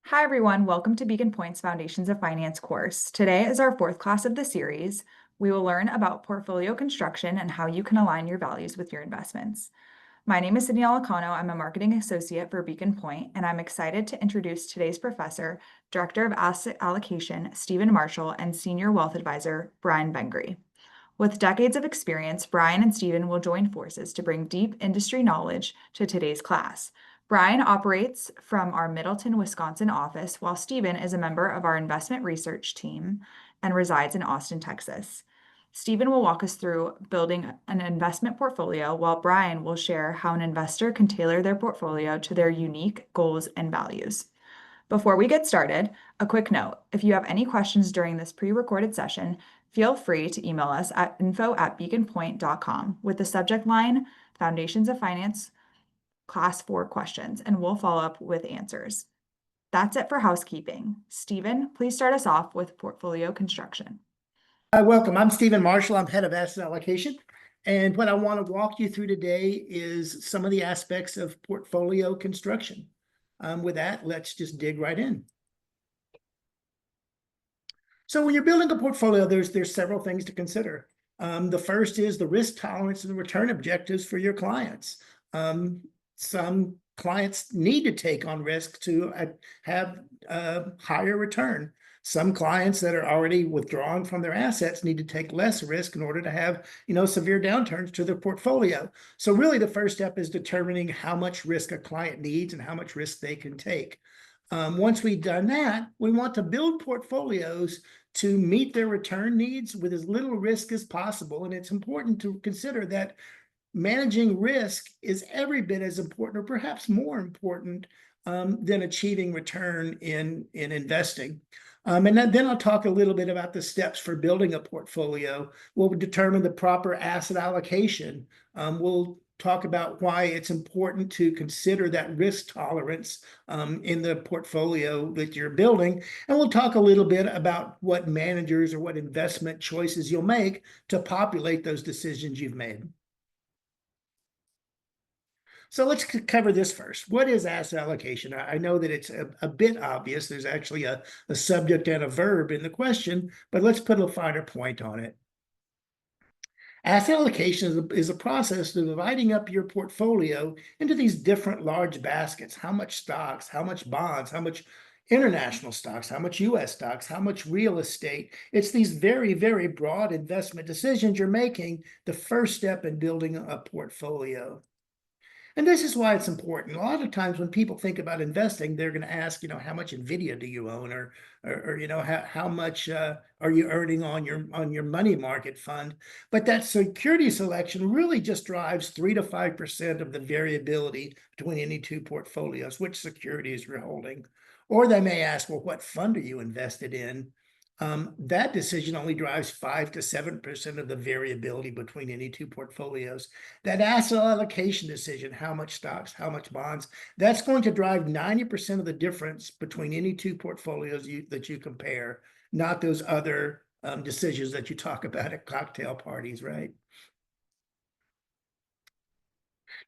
Hi, everyone. Welcome to Beacon Pointe's Foundations of Finance course. Today is our fourth class of the series. We will learn about portfolio construction and how you can align your values with your investments. My name is Sydney Alacano. I'm a marketing associate for Beacon Pointe, and I'm excited to introduce today's professor, Director of Asset Allocation, Stephen Marshall, and Senior Wealth Advisor, Brian Bengry. With decades of experience, Brian and Stephen will join forces to bring deep industry knowledge to today's class. Brian operates from our Middleton, Wisconsin office, while Stephen is a member of our investment research team and resides in Austin, Texas. Stephen will walk us through building an investment portfolio, while Brian will share how an investor can tailor their portfolio to their unique goals and values. Before we get started, a quick note. If you have any questions during this pre-recorded session, feel free to email us at info@beaconpointe.com with the subject line Foundations of Finance Class 4 questions, and we'll follow up with answers. That's it for housekeeping. Stephen, please start us off with portfolio construction. Welcome. I'm Stephen Marshall. I'm head of asset allocation. And what I want to walk you through today is some of the aspects of portfolio construction. With that, let's just dig right in. So when you're building a portfolio, there's several things to consider. The first is the risk tolerance and the return objectives for your clients. Some clients need to take on risk to have a higher return. Some clients that are already withdrawn from their assets need to take less risk in order to have, severe downturns to their portfolio. So really the first step is determining how much risk a client needs and how much risk they can take. Once we've done that, we want to build portfolios to meet their return needs with as little risk as possible. And it's important to consider that managing risk is every bit as important, or perhaps more important, than achieving return in investing. And then I'll talk a little bit about the steps for building a portfolio. We'll determine the proper asset allocation. We'll talk about why it's important to consider that risk tolerance in the portfolio that you're building. And we'll talk a little bit about what managers or what investment choices you'll make to populate those decisions you've made. So let's cover this first. What is asset allocation? I know that it's a bit obvious. There's actually a subject and a verb in the question, but let's put a finer point on it. Asset allocation is a process of dividing up your portfolio into these different large baskets. How much stocks, how much bonds, how much international stocks, how much US stocks, how much real estate. It's these very, very broad investment decisions you're making, the first step in building a portfolio. And this is why it's important. A lot of times when people think about investing, they're going to ask, how much Nvidia do you own, or how much are you earning on your money market fund? But that security selection really just drives 3 to 5% of the variability between any two portfolios, which securities you're holding. Or they may ask, well, what fund are you invested in? That decision only drives 5 to 7% of the variability between any two portfolios. That asset allocation decision, how much stocks, how much bonds, that's going to drive 90% of the difference between any two portfolios that you compare, not those other decisions that you talk about at cocktail parties, right?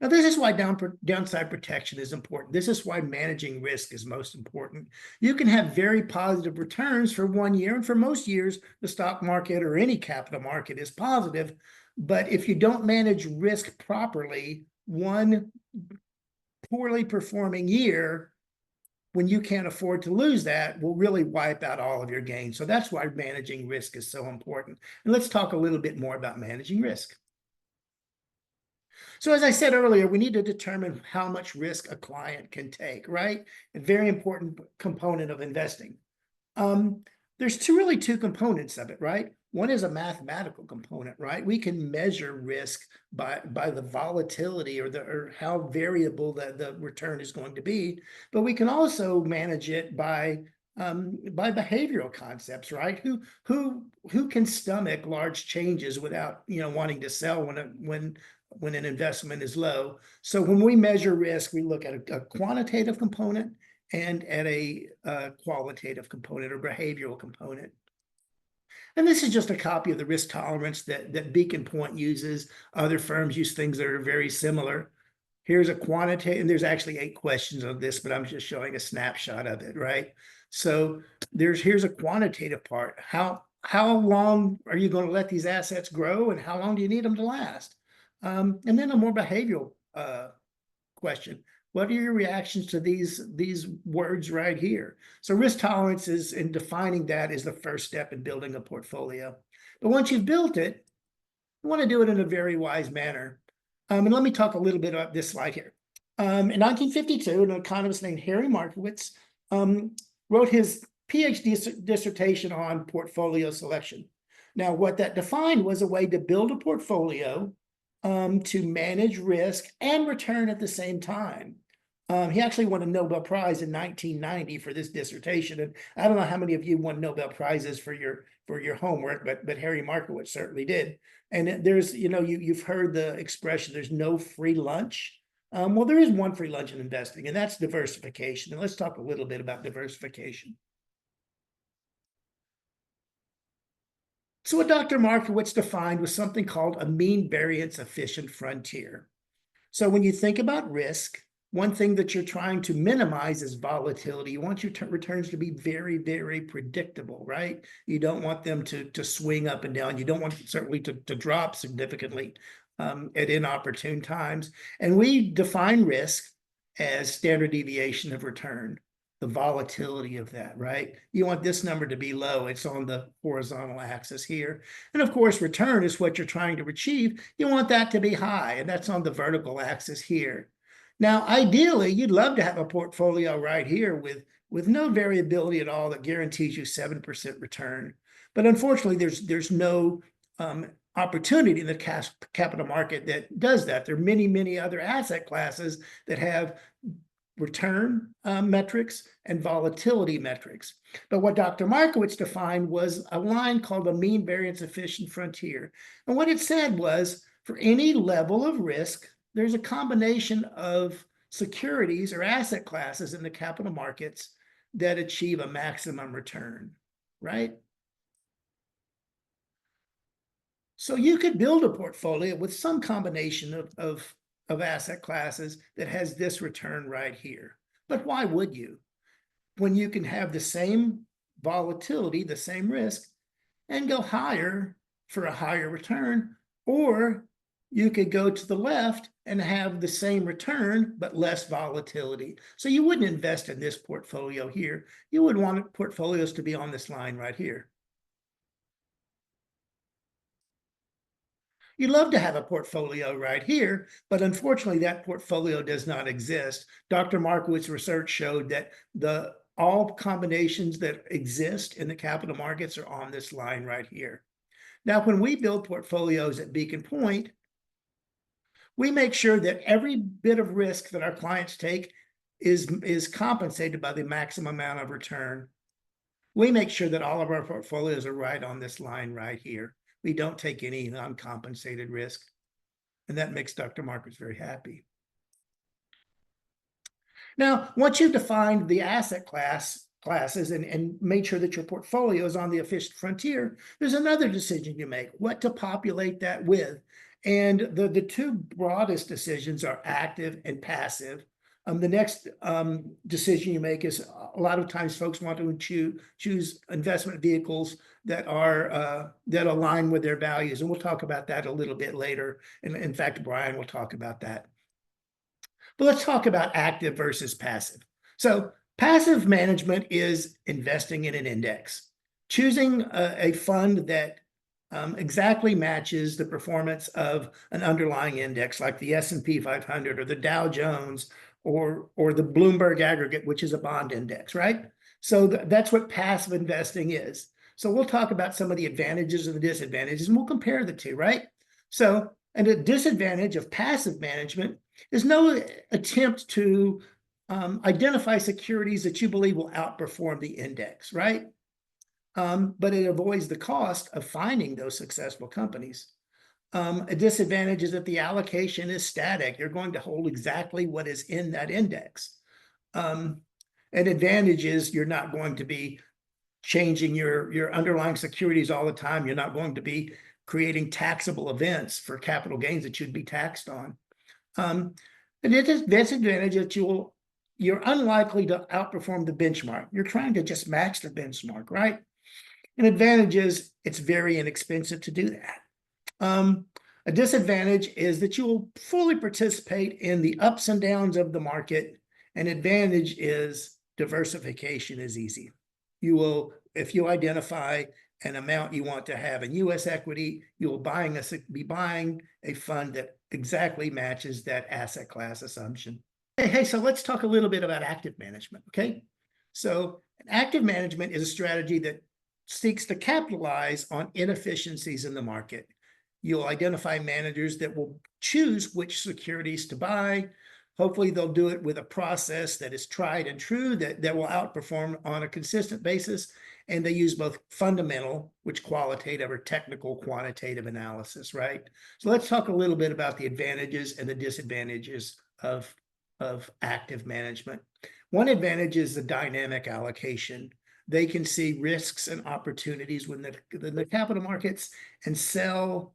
Now, this is why downside protection is important. This is why managing risk is most important. You can have very positive returns for 1 year, and for most years, the stock market or any capital market is positive. But if you don't manage risk properly, one poorly performing year, when you can't afford to lose that, will really wipe out all of your gains. So that's why managing risk is so important. And let's talk a little bit more about managing risk. So as I said earlier, we need to determine how much risk a client can take, right? A very important component of investing. There's really two components of it, right? One is a mathematical component, right? We can measure risk by the volatility or how variable the return is going to be, but we can also manage it by behavioral concepts, right? Who can stomach large changes without wanting to sell when an investment is low. So when we measure risk, we look at a quantitative component and at a qualitative component or behavioral component. And this is just a copy of the risk tolerance that Beacon Pointe uses. Other firms use things that are very similar. Here's a quantitative, and there's actually 8 questions on this, but I'm just showing a snapshot of it, right? So here's a quantitative part. How long are you going to let these assets grow, and how long do you need them to last? And then a more behavioral question. What are your reactions to these words right here? So risk tolerance is in defining that is the first step in building a portfolio. But once you've built it, you want to do it in a very wise manner. And let me talk a little bit about this slide here. In 1952, an economist named Harry Markowitz wrote his PhD dissertation on portfolio selection. Now, what that defined was a way to build a portfolio to manage risk and return at the same time. He actually won a Nobel Prize in 1990 for this dissertation, and I don't know how many of you won Nobel Prizes for your homework, but Harry Markowitz certainly did. And there's, you've heard the expression, there's no free lunch. Well, there is one free lunch in investing, and that's diversification. And let's talk a little bit about diversification. So what Dr. Markowitz defined was something called a mean variance efficient frontier. So when you think about risk, one thing that you're trying to minimize is volatility. You want your returns to be very, very predictable, right? You don't want them to swing up and down. You don't want certainly to drop significantly at inopportune times. And we define risk as standard deviation of return, the volatility of that, right? You want this number to be low. It's on the horizontal axis here. And of course, return is what you're trying to achieve. You want that to be high, and that's on the vertical axis here. Now, ideally, you'd love to have a portfolio right here with no variability at all that guarantees you 7% return. But unfortunately, there's no opportunity in the capital market that does that. There are many, many other asset classes that have return metrics and volatility metrics. But what Dr. Markowitz defined was a line called a mean variance efficient frontier. And what it said was, for any level of risk, there's a combination of securities or asset classes in the capital markets that achieve a maximum return, right? So you could build a portfolio with some combination of asset classes that has this return right here. But why would you? When you can have the same volatility, the same risk, and go higher for a higher return, or you could go to the left and have the same return, but less volatility. So you wouldn't invest in this portfolio here. You would want portfolios to be on this line right here. You'd love to have a portfolio right here, but unfortunately that portfolio does not exist. Dr. Markowitz's research showed that all combinations that exist in the capital markets are on this line right here. Now, when we build portfolios at Beacon Pointe, we make sure that every bit of risk that our clients take is compensated by the maximum amount of return. We make sure that all of our portfolios are right on this line right here. We don't take any uncompensated risk. And that makes Dr. Markowitz very happy. Now, once you've defined the asset classes and made sure that your portfolio is on the efficient frontier, there's another decision you make, what to populate that with. And the two broadest decisions are active and passive. The next decision you make is a lot of times folks want to choose investment vehicles that are that align with their values, and we'll talk about that a little bit later. And in fact, Brian will talk about that. But let's talk about active versus passive. So passive management is investing in an index, choosing a fund that exactly matches the performance of an underlying index like the S&P 500 or the Dow Jones or the Bloomberg aggregate, which is a bond index, right? So that's what passive investing is. So we'll talk about some of the advantages and the disadvantages, and we'll compare the two, right? So, and a disadvantage of passive management is no attempt to identify securities that you believe will outperform the index, right? But it avoids the cost of finding those successful companies. A disadvantage is that the allocation is static. You're going to hold exactly what is in that index. An advantage is you're not going to be changing your underlying securities all the time. You're not going to be creating taxable events for capital gains that you'd be taxed on. And it is disadvantage that you're unlikely to outperform the benchmark. You're trying to just match the benchmark, right? An advantage is it's very inexpensive to do that. A disadvantage is that you will fully participate in the ups and downs of the market. An advantage is diversification is easy. You will, if you identify an amount you want to have in U.S. equity, you will be buying a fund that exactly matches that asset class assumption. Hey, so let's talk a little bit about active management, okay? So active management is a strategy that seeks to capitalize on inefficiencies in the market. You'll identify managers that will choose which securities to buy. Hopefully, they'll do it with a process that is tried and true, that will outperform on a consistent basis. And they use both fundamental, which qualitative, or technical quantitative analysis, right? So let's talk a little bit about the advantages and the disadvantages of active management. One advantage is the dynamic allocation. They can see risks and opportunities when the capital markets and sell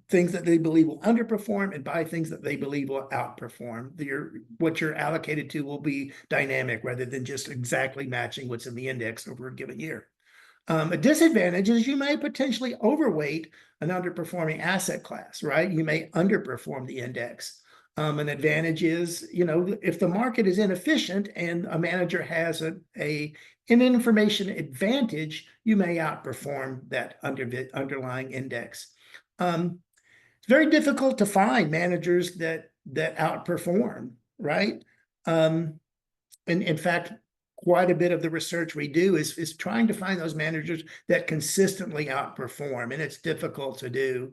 things that they believe will underperform and buy things that they believe will outperform. What you're allocated to will be dynamic rather than just exactly matching what's in the index over a given year. A disadvantage is you may potentially overweight an underperforming asset class, right? You may underperform the index. An advantage is, if the market is inefficient and a manager has an information advantage, you may outperform that underlying index. It's very difficult to find managers that outperform, right? And in fact, quite a bit of the research we do is trying to find those managers that consistently outperform, and it's difficult to do.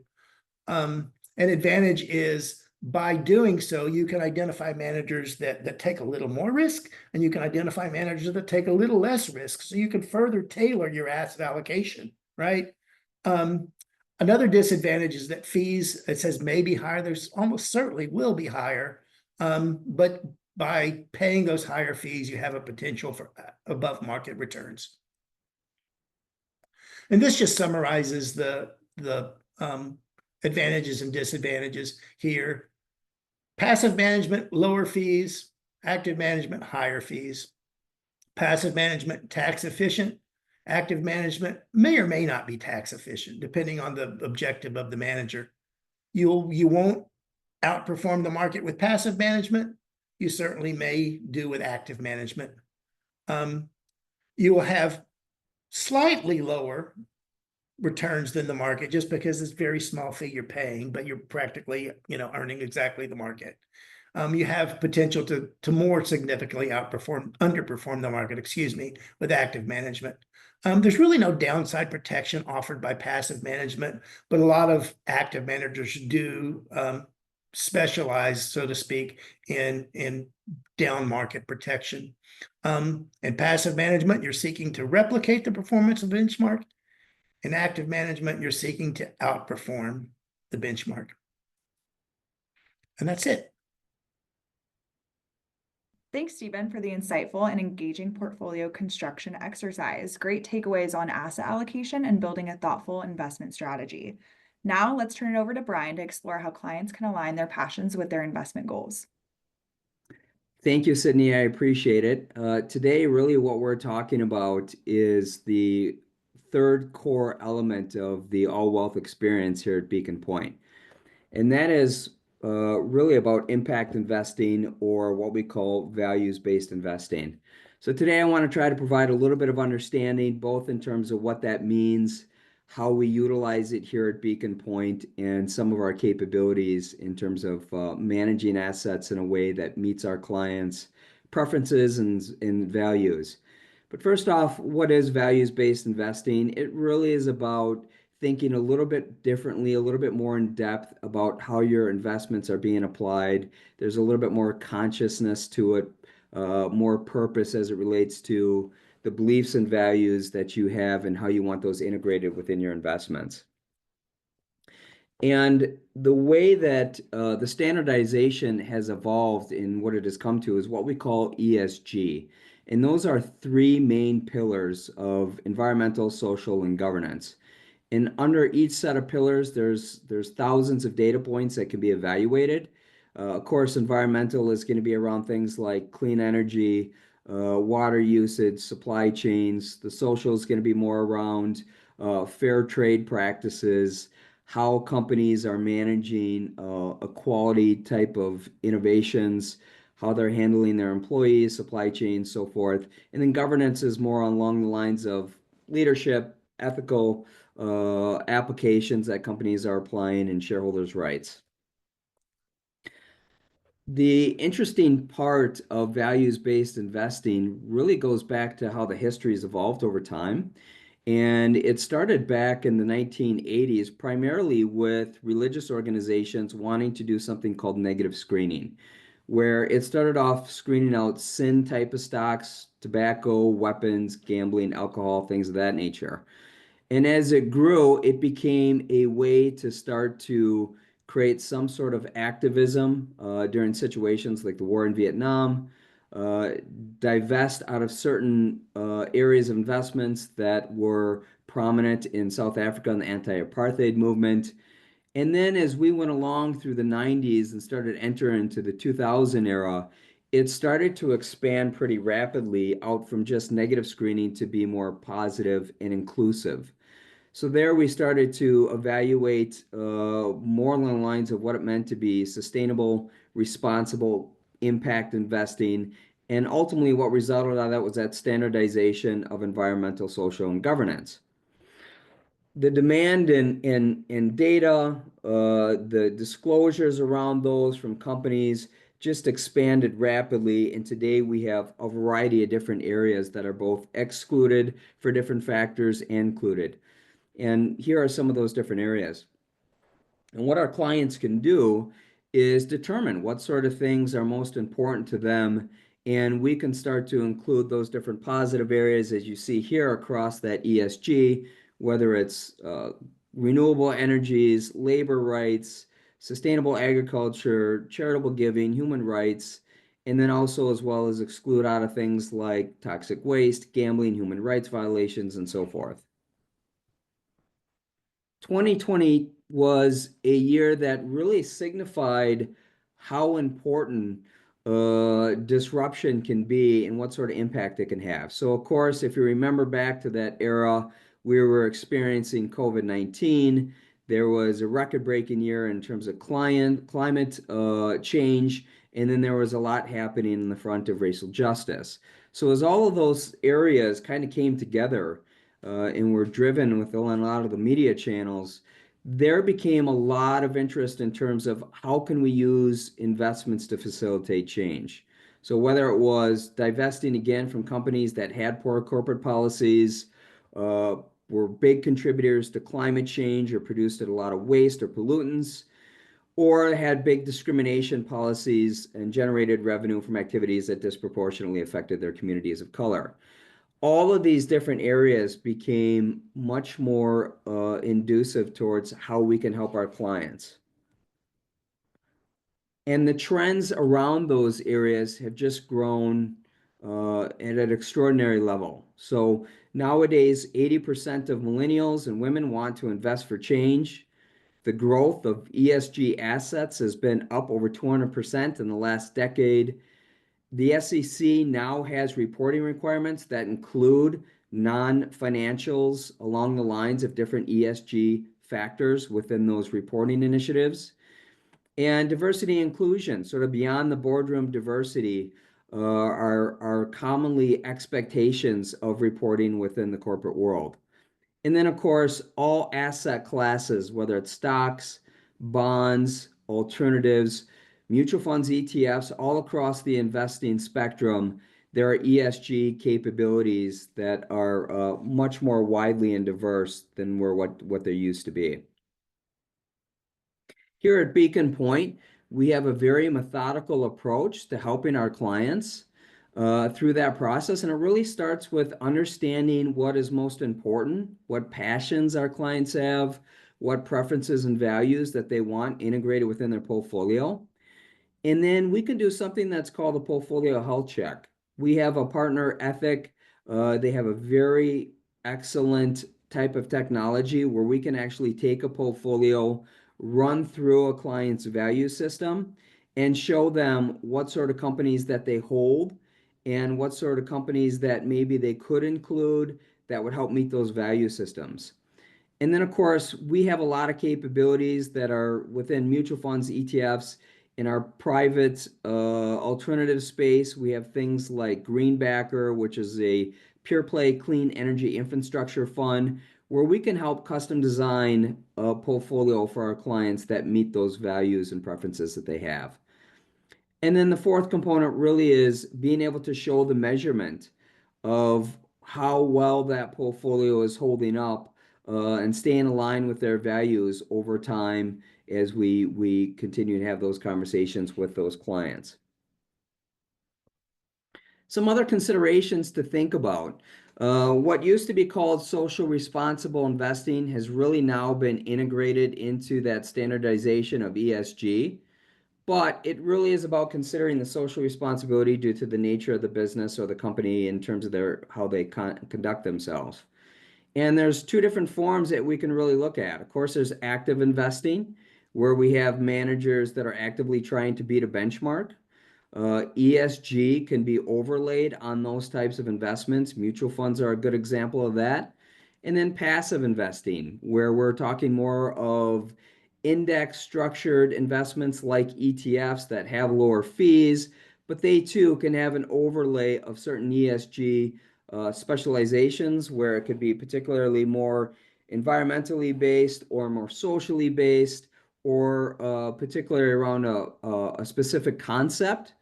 An advantage is by doing so, you can identify managers that take a little more risk, and you can identify managers that take a little less risk. So you can further tailor your asset allocation, right? Another disadvantage is that fees, it says may be higher. There's almost certainly will be higher. But by paying those higher fees, you have a potential for above market returns. And this just summarizes the advantages and disadvantages here. Passive management, lower fees. Active management, higher fees. Passive management, tax efficient. Active management may or may not be tax efficient, depending on the objective of the manager. You won't outperform the market with passive management. You certainly may do with active management. You will have slightly lower returns than the market just because it's very small fee you're paying, but you're practically, earning exactly the market. You have potential to more significantly underperform the market, with active management. There's really no downside protection offered by passive management, but a lot of active managers do specialize, so to speak, in down market protection. In passive management, you're seeking to replicate the performance of the benchmark. In active management, you're seeking to outperform the benchmark. And that's it. Thanks, Stephen, for the insightful and engaging portfolio construction exercise. Great takeaways on asset allocation and building a thoughtful investment strategy. Now let's turn it over to Brian to explore how clients can align their passions with their investment goals. Thank you, Sydney. I appreciate it. Today, really what we're talking about is the third core element of the all wealth experience here at Beacon Point. And that is really about impact investing, or what we call values-based investing. So today I want to try to provide a little bit of understanding, both in terms of what that means, how we utilize it here at Beacon Point, and some of our capabilities in terms of managing assets in a way that meets our clients' preferences and values. But first off, what is values-based investing? It really is about thinking a little bit differently, a little bit more in depth about how your investments are being applied. There's a little bit more consciousness to it, more purpose as it relates to the beliefs and values that you have and how you want those integrated within your investments. And the way that the standardization has evolved in what it has come to is what we call ESG. And those are three main pillars of environmental, social, and governance. And under each set of pillars, there's thousands of data points that can be evaluated. Of course, environmental is going to be around things like clean energy, water usage, supply chains. The social is going to be more around fair trade practices, how companies are managing a quality type of innovations, how they're handling their employees, supply chains, so forth. And then governance is more along the lines of leadership, ethical applications that companies are applying, and shareholders' rights. The interesting part of values-based investing really goes back to how the history has evolved over time. And it started back in the 1980s, primarily with religious organizations wanting to do something called negative screening, where it started off screening out sin type of stocks, tobacco, weapons, gambling, alcohol, things of that nature. And as it grew, it became a way to start to create some sort of activism during situations like the war in Vietnam, uh, divest out of certain areas of investments that were prominent in South Africa and the anti-apartheid movement. And then as we went along through the 90s and started entering into the 2000 era, it started to expand pretty rapidly out from just negative screening to be more positive and inclusive. So there we started to evaluate more along the lines of what it meant to be sustainable, responsible impact investing. And ultimately what resulted out of that was that standardization of environmental, social, and governance. The demand in data, the disclosures around those from companies just expanded rapidly. And today we have a variety of different areas that are both excluded for different factors and included. And here are some of those different areas. And what our clients can do is determine what sort of things are most important to them. And we can start to include those different positive areas, as you see here across that ESG, whether it's renewable energies, labor rights, sustainable agriculture, charitable giving, human rights, and then also as well as exclude out of things like toxic waste, gambling, human rights violations, and so forth. 2020 was a year that really signified how important disruption can be and what sort of impact it can have. So, of course, if you remember back to that era, we were experiencing COVID-19. There was a record-breaking year in terms of climate change, and then there was a lot happening in the front of racial justice. So as all of those areas kind of came together, and were driven with a lot of the media channels, there became a lot of interest in terms of how can we use investments to facilitate change. So whether it was divesting again from companies that had poor corporate policies, were big contributors to climate change or produced a lot of waste or pollutants, or had big discrimination policies and generated revenue from activities that disproportionately affected their communities of color. All of these different areas became much more inducive towards how we can help our clients. And the trends around those areas have just grown at an extraordinary level. So nowadays, 80% of millennials and women want to invest for change. The growth of ESG assets has been up over 200% in the last decade. The SEC now has reporting requirements that include non-financials along the lines of different ESG factors within those reporting initiatives. And diversity and inclusion, sort of beyond the boardroom diversity, are commonly expectations of reporting within the corporate world. And then, of course, all asset classes, whether it's stocks, bonds, alternatives, mutual funds, ETFs, all across the investing spectrum, there are ESG capabilities that are much more widely and diverse than what they used to be. Here at Beacon Point, we have a very methodical approach to helping our clients through that process. And it really starts with understanding what is most important, what passions our clients have, what preferences and values that they want integrated within their portfolio. And then we can do something that's called a portfolio health check. We have a partner ethic. They have a very excellent type of technology where we can actually take a portfolio, run through a client's value system, and show them what sort of companies that they hold and what sort of companies that maybe they could include that would help meet those value systems. And then, of course, we have a lot of capabilities that are within mutual funds, ETFs. In our private alternative space, we have things like Greenbacker, which is a pure play clean energy infrastructure fund, where we can help custom design a portfolio for our clients that meet those values and preferences that they have. And then the fourth component really is being able to show the measurement of how well that portfolio is holding up and staying aligned with their values over time as we continue to have those conversations with those clients. Some other considerations to think about. What used to be called social responsible investing has really now been integrated into that standardization of ESG. But it really is about considering the social responsibility due to the nature of the business or the company in terms of how they conduct themselves. And there's two different forms that we can really look at. Of course, there's active investing, where we have managers that are actively trying to beat a benchmark. ESG can be overlaid on those types of investments. Mutual funds are a good example of that. And then passive investing, where we're talking more of index structured investments like ETFs that have lower fees, but they too can have an overlay of certain ESG specializations, where it could be particularly more environmentally based or more socially based, or particularly around a specific concept.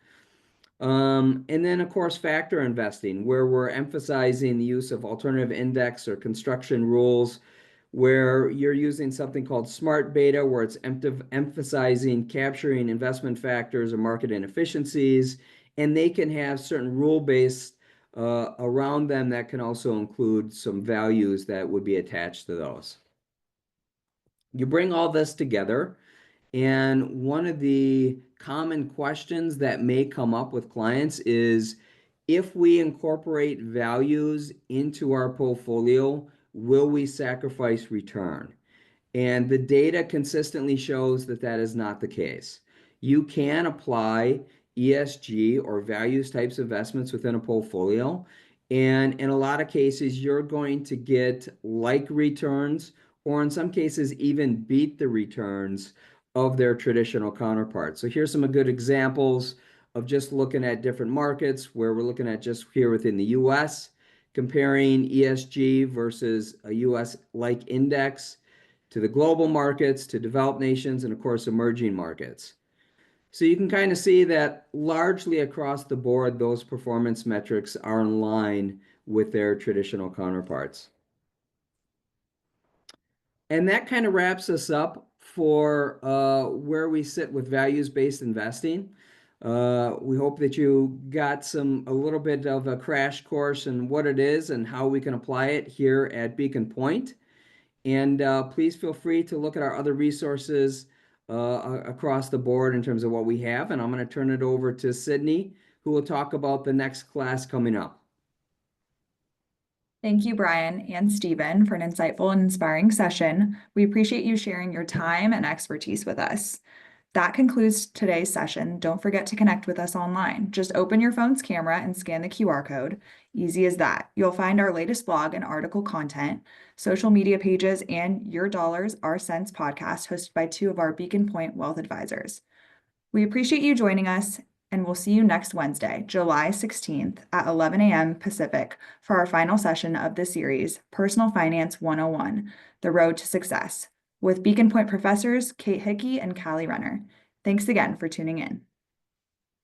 And then, of course, factor investing, where we're emphasizing the use of alternative index or construction rules, where you're using something called smart beta, where it's emphasizing capturing investment factors or market inefficiencies, and they can have certain rule-based around them that can also include some values that would be attached to those. You bring all this together, and one of the common questions that may come up with clients is, if we incorporate values into our portfolio, will we sacrifice return? And the data consistently shows that that is not the case. You can apply ESG or values types of investments within a portfolio, and in a lot of cases, you're going to get like returns, or in some cases, even beat the returns of their traditional counterparts. So here's some good examples of just looking at different markets, where we're looking at just here within the US, comparing ESG versus a US-like index to the global markets, to developed nations, and of course, emerging markets. So you can kind of see that largely across the board, those performance metrics are in line with their traditional counterparts. And that kind of wraps us up for where we sit with values-based investing. We hope that you got a little bit of a crash course in what it is and how we can apply it here at Beacon Point. And please feel free to look at our other resources across the board in terms of what we have. And I'm going to turn it over to Sydney, who will talk about the next class coming up. Thank you, Brian and Stephen, for an insightful and inspiring session. We appreciate you sharing your time and expertise with us. That concludes today's session. Don't forget to connect with us online. Just open your phone's camera and scan the QR code. Easy as that. You'll find our latest blog and article content, social media pages, and Your Dollars, Our Cents podcast hosted by two of our Beacon Point wealth advisors. We appreciate you joining us, and we'll see you next Wednesday, July 16th at 11 a.m. Pacific for our final session of the series, Personal Finance 101, The Road to Success, with Beacon Point professors Kate Hickey and Callie Renner. Thanks again for tuning in.